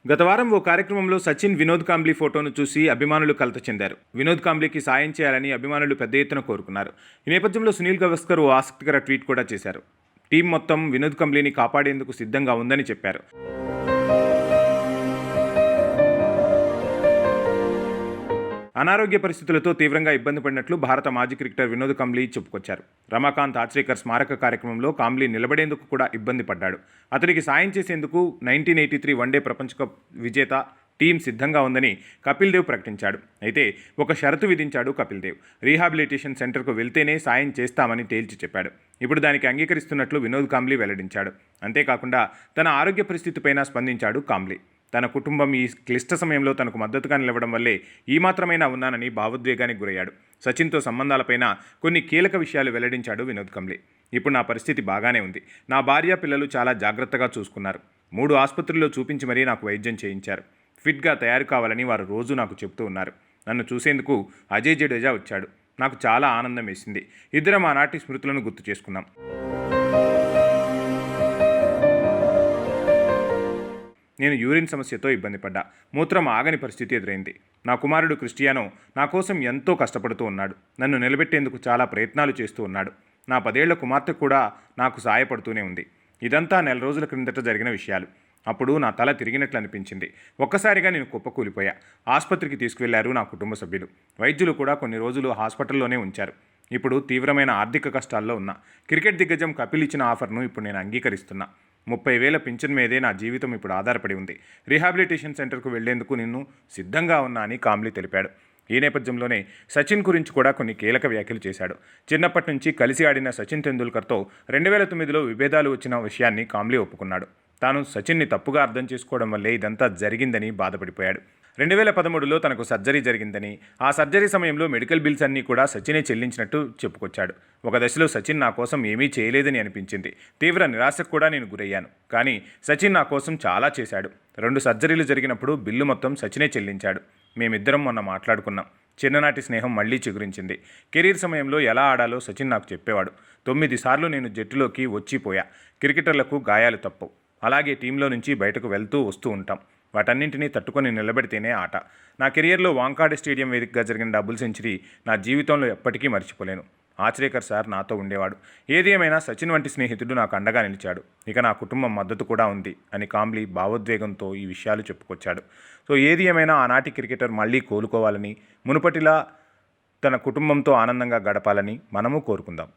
గత వారం ఓ కార్యక్రమంలో సచిన్ వినోద్ కాంబ్లీ ఫోటోను చూసి అభిమానులు కలత చెందారు. వినోద్ కాంబ్లీకి సాయం చేయాలని అభిమానులు పెద్ద ఎత్తున కోరుకున్నారు. ఈ నేపథ్యంలో సునీల్ గవాస్కర్ ఓ ఆసక్తికర ట్వీట్ కూడా చేశారు. టీం మొత్తం వినోద్ కాంబ్లీని కాపాడేందుకు సిద్ధంగా ఉందని చెప్పారు. అనారోగ్య పరిస్థితులతో తీవ్రంగా ఇబ్బంది పడినట్లు భారత మాజీ క్రికెటర్ వినోద్ కాంబ్లీ చెప్పుకొచ్చారు. రమాకాంత్ ఆచ్రేకర్ స్మారక కార్యక్రమంలో కాంబ్లీ నిలబడేందుకు కూడా ఇబ్బంది పడ్డాడు. అతనికి సాయం చేసేందుకు 1983 వన్డే ప్రపంచ కప్ విజేత టీం సిద్ధంగా ఉందని కపిల్ దేవ్ ప్రకటించాడు. అయితే ఒక షరతు విధించాడు కపిల్ దేవ్. రీహాబిలిటేషన్ సెంటర్కు వెళ్తేనే సాయం చేస్తామని తేల్చి చెప్పాడు. ఇప్పుడు దానికి అంగీకరిస్తున్నట్లు వినోద్ కాంబ్లీ వెల్లడించాడు. అంతేకాకుండా తన ఆరోగ్య పరిస్థితిపైన స్పందించాడు కాంబ్లీ. తన కుటుంబం ఈ క్లిష్ట సమయంలో తనకు మద్దతుగా నిలవడం వల్లే ఈ మాత్రమైనా ఉన్నానని భావోద్వేగానికి గురయ్యాడు. సచిన్తో సంబంధాలపైన కొన్ని కీలక విషయాలు వెల్లడించాడు వినోద్ కాంబ్లీ. ఇప్పుడు నా పరిస్థితి బాగానే ఉంది. నా భార్య పిల్లలు చాలా జాగ్రత్తగా చూసుకున్నారు. 3 ఆసుపత్రుల్లో చూపించి మరీ నాకు వైద్యం చేయించారు. ఫిట్గా తయారు కావాలని వారు రోజు నాకు చెబుతూ ఉన్నారు. నన్ను చూసేందుకు అజయ్ జడేజా వచ్చాడు. నాకు చాలా ఆనందం వేసింది. ఇద్దరం ఆనాటి స్మృతులను గుర్తు చేసుకున్నాం. నేను యూరిన్ సమస్యతో ఇబ్బంది పడ్డా. మూత్రం ఆగని పరిస్థితి ఎదురైంది. నా కుమారుడు క్రిస్టియానో నా కోసం ఎంతో కష్టపడుతూ ఉన్నాడు. నన్ను నిలబెట్టేందుకు చాలా ప్రయత్నాలు చేస్తూ ఉన్నాడు. నా 10 ఏళ్ల కుమార్తె కూడా నాకు సాయపడుతూనే ఉంది. ఇదంతా 4 రోజుల క్రిందట జరిగిన విషయాలు. అప్పుడు నా తల తిరిగినట్లు అనిపించింది. ఒక్కసారిగా నేను కుప్పకూలిపోయా. ఆసుపత్రికి తీసుకువెళ్లారు నా కుటుంబ సభ్యులు. వైద్యులు కూడా కొన్ని రోజులు హాస్పిటల్లోనే ఉంచారు. ఇప్పుడు తీవ్రమైన ఆర్థిక కష్టాల్లో ఉన్నా. క్రికెట్ దిగ్గజం కపిల్ ఇచ్చిన ఆఫర్ను ఇప్పుడు నేను అంగీకరిస్తున్నా. 30,000 పింఛన్ మీదే నా జీవితం ఇప్పుడు ఆధారపడి ఉంది. రీహాబిలిటేషన్ సెంటర్కు వెళ్లేందుకు నేను సిద్ధంగా ఉన్నా అని కాంబ్లీ తెలిపాడు. ఈ నేపథ్యంలోనే సచిన్ గురించి కూడా కొన్ని కీలక వ్యాఖ్యలు చేశాడు. చిన్నప్పటి నుంచి కలిసి ఆడిన సచిన్ తెందూల్కర్తో 2009లో విభేదాలు వచ్చిన విషయాన్ని కాంబ్లీ ఒప్పుకున్నాడు. తాను సచిన్ని తప్పుగా అర్థం చేసుకోవడం వల్లే ఇదంతా జరిగిందని బాధపడిపోయాడు. 2013లో తనకు సర్జరీ జరిగిందని, ఆ సర్జరీ సమయంలో మెడికల్ బిల్స్ అన్నీ కూడా సచినే చెల్లించినట్టు చెప్పుకొచ్చాడు. ఒక దశలో సచిన్ నా కోసం ఏమీ చేయలేదని అనిపించింది. తీవ్ర నిరాశకు కూడా నేను గురయ్యాను. కానీ సచిన్ నా కోసం చాలా చేశాడు. 2 సర్జరీలు జరిగినప్పుడు బిల్లు మొత్తం సచినే చెల్లించాడు. మేమిద్దరం మొన్న మాట్లాడుకున్నాం. చిన్ననాటి స్నేహం మళ్లీ చిగురించింది. కెరీర్ సమయంలో ఎలా ఆడాలో సచిన్ నాకు చెప్పేవాడు. 9 సార్లు నేను జట్టులోకి వచ్చిపోయా. క్రికెటర్లకు గాయాలు తప్పవు. అలాగే టీంలో నుంచి బయటకు వెళ్తూ వస్తూ ఉంటాం. వాటన్నింటినీ తట్టుకొని నిలబెడితేనే ఆట. నా కెరియర్లో వాంకాడే స్టేడియం వేదికగా జరిగిన డబుల్ సెంచరీ నా జీవితంలో ఎప్పటికీ మర్చిపోలేను. ఆచ్రేకర్ సార్ నాతో ఉండేవాడు. ఏది ఏమైనా సచిన్ వంటి స్నేహితుడు నాకు అండగా నిలిచాడు. ఇక నా కుటుంబం మద్దతు కూడా ఉంది అని కాంబ్లీ భావోద్వేగంతో ఈ విషయాలు చెప్పుకొచ్చాడు. సో ఏది ఏమైనా ఆనాటి క్రికెటర్ మళ్ళీ కోలుకోవాలని, మునుపటిలా తన కుటుంబంతో ఆనందంగా గడపాలని మనము కోరుకుందాం.